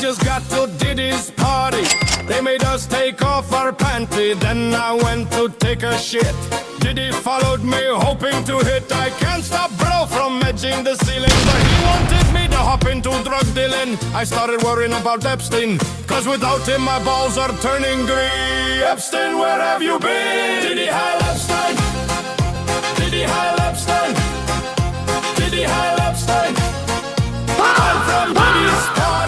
just got to Diddy's party. They made us take off our panty. Then I went to take a shit. Diddy followed me, hoping to hit. I can't stop bro from edging the ceiling, but he wanted me to hop into drug dealing. I started worrying about Epstein, cause without him my balls are turning green. Epstein, where have you been? DiddyHeilEpstein, DiddyHeilEpstein, DiddyHeilEpstein. I'm from Diddy's party.